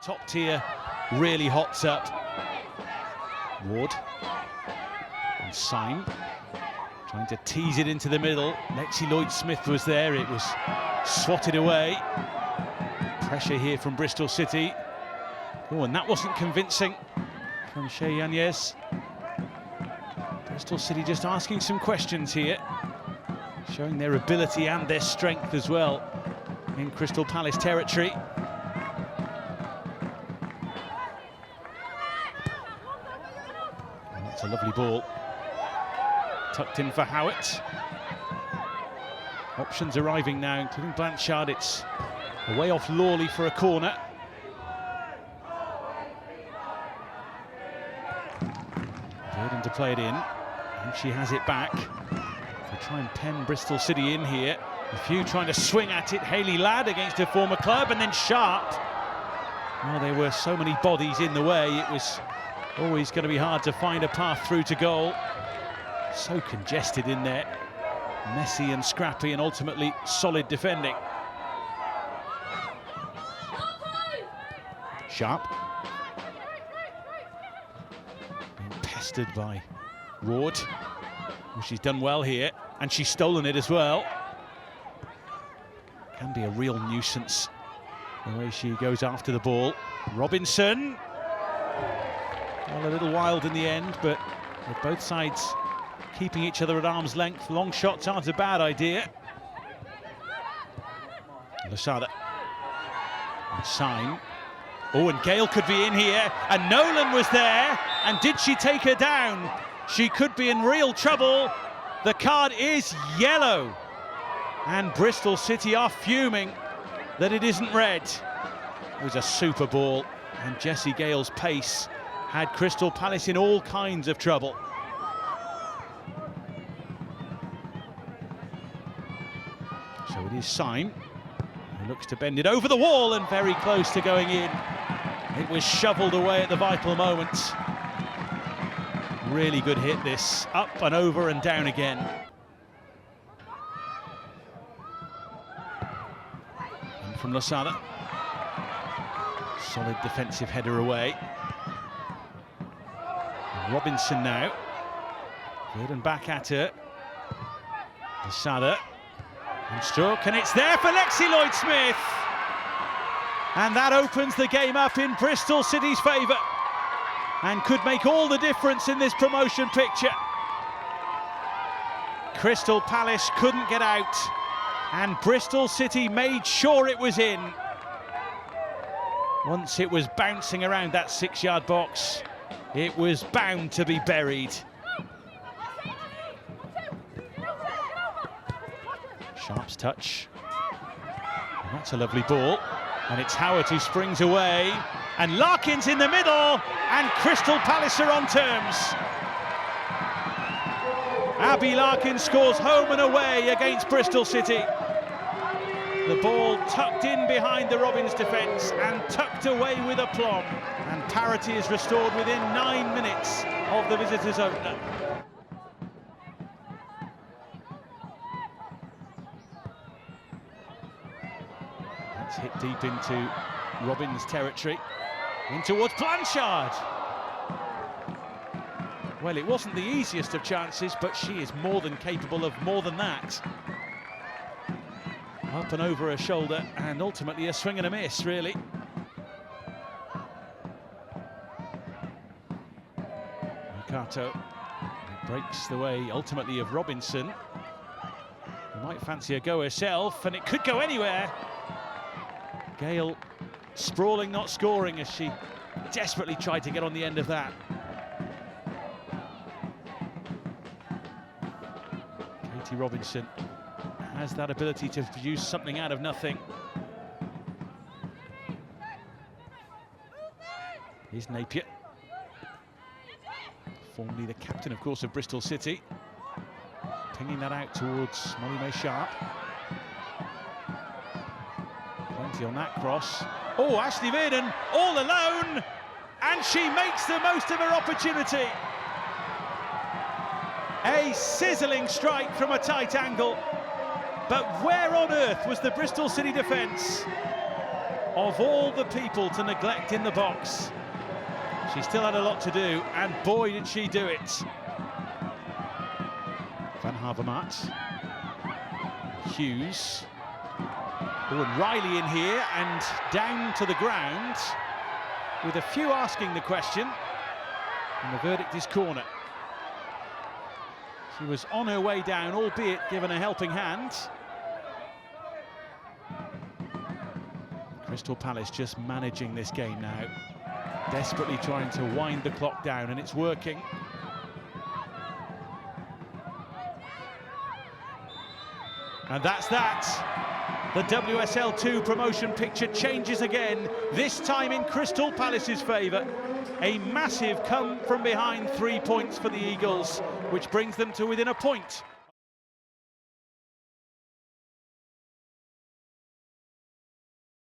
top tier really hots up. Ward and Syme trying to tease it into the middle. Lexi Lloyd-Smith was there, it was swatted away. Pressure here from Bristol City. Oh, and that wasn't convincing from Shea Yanez. Bristol City just asking some questions here, showing their ability and their strength as well in Crystal Palace territory. And that's a lovely ball. Tucked in for Howitt. Options arriving now, including Blanchard. It's away off Lawley for a corner. Burden to play it in, and she has it back. They try and pen Bristol City in here. A few trying to swing at it. Hayley Ladd against her former club, and then Sharp. Well, there were so many bodies in the way, it was always going to be hard to find a path through to goal. So congested in there, messy and scrappy, and ultimately solid defending. Sharp being pestered by Ward. Well, she's done well here, and she's stolen it as well. Can be a real nuisance the way she goes after the ball. Robinson, well, a little wild in the end, but with both sides keeping each other at arm's length, long shots aren't a bad idea. Losada and Syme. Oh, and Gale could be in here, and Nolan was there, and did she take her down? She could be in real trouble. The card is yellow, and Bristol City are fuming that it isn't red. It was a super ball, and Jessie Gale's pace had Crystal Palace in all kinds of trouble. So it is Syme, who looks to bend it over the wall and very close to going in. It was shovelled away at the vital moment. Really good hit this, up and over and down again. And from Losada, solid defensive header away. And Robinson now, good and back at her. Losada. And Stroke, and it's there for Lexi Lloyd-Smith. And that opens the game up in Bristol City's favour, and could make all the difference in this promotion picture. Crystal Palace couldn't get out, and Bristol City made sure it was in. Once it was bouncing around that 6-yard box, it was bound to be buried. Sharp's touch, and that's a lovely ball, and it's Howard who springs away, and Larkin's in the middle, and Crystal Palace are on terms. Abby Larkin scores home and away against Bristol City. The ball tucked in behind the Robins defence and tucked away with aplomb, and parity is restored within 9 minutes of the visitors' opener. It's hit deep into Robins' territory, in towards Blanchard. Well, it wasn't the easiest of chances, but she is more than capable of more than that. Up and over her shoulder, and ultimately a swing and a miss, really. Mercato breaks the way, ultimately, of Robinson. Who might fancy a go herself, and it could go anywhere. Gale sprawling, not scoring, as she desperately tried to get on the end of that. Katie Robinson has that ability to produce something out of nothing. Here's Napier, formerly the captain, of course, of Bristol City, pinging that out towards Molly May Sharp. Plenty on that cross. Oh, Ashley Verdon all alone, and she makes the most of her opportunity. A sizzling strike from a tight angle, but where on earth was the Bristol City defence? Of all the people to neglect in the box, she still had a lot to do, and boy did she do it. Van Havermaet, Hughes, oh, and Riley in here and down to the ground, with a few asking the question, and the verdict is corner. She was on her way down, albeit given a helping hand. Crystal Palace just managing this game now, desperately trying to wind the clock down, and it's working. And that's that. The WSL2 promotion picture changes again, this time in Crystal Palace's favour. A massive come from behind 3 points for the Eagles, which brings them to within a point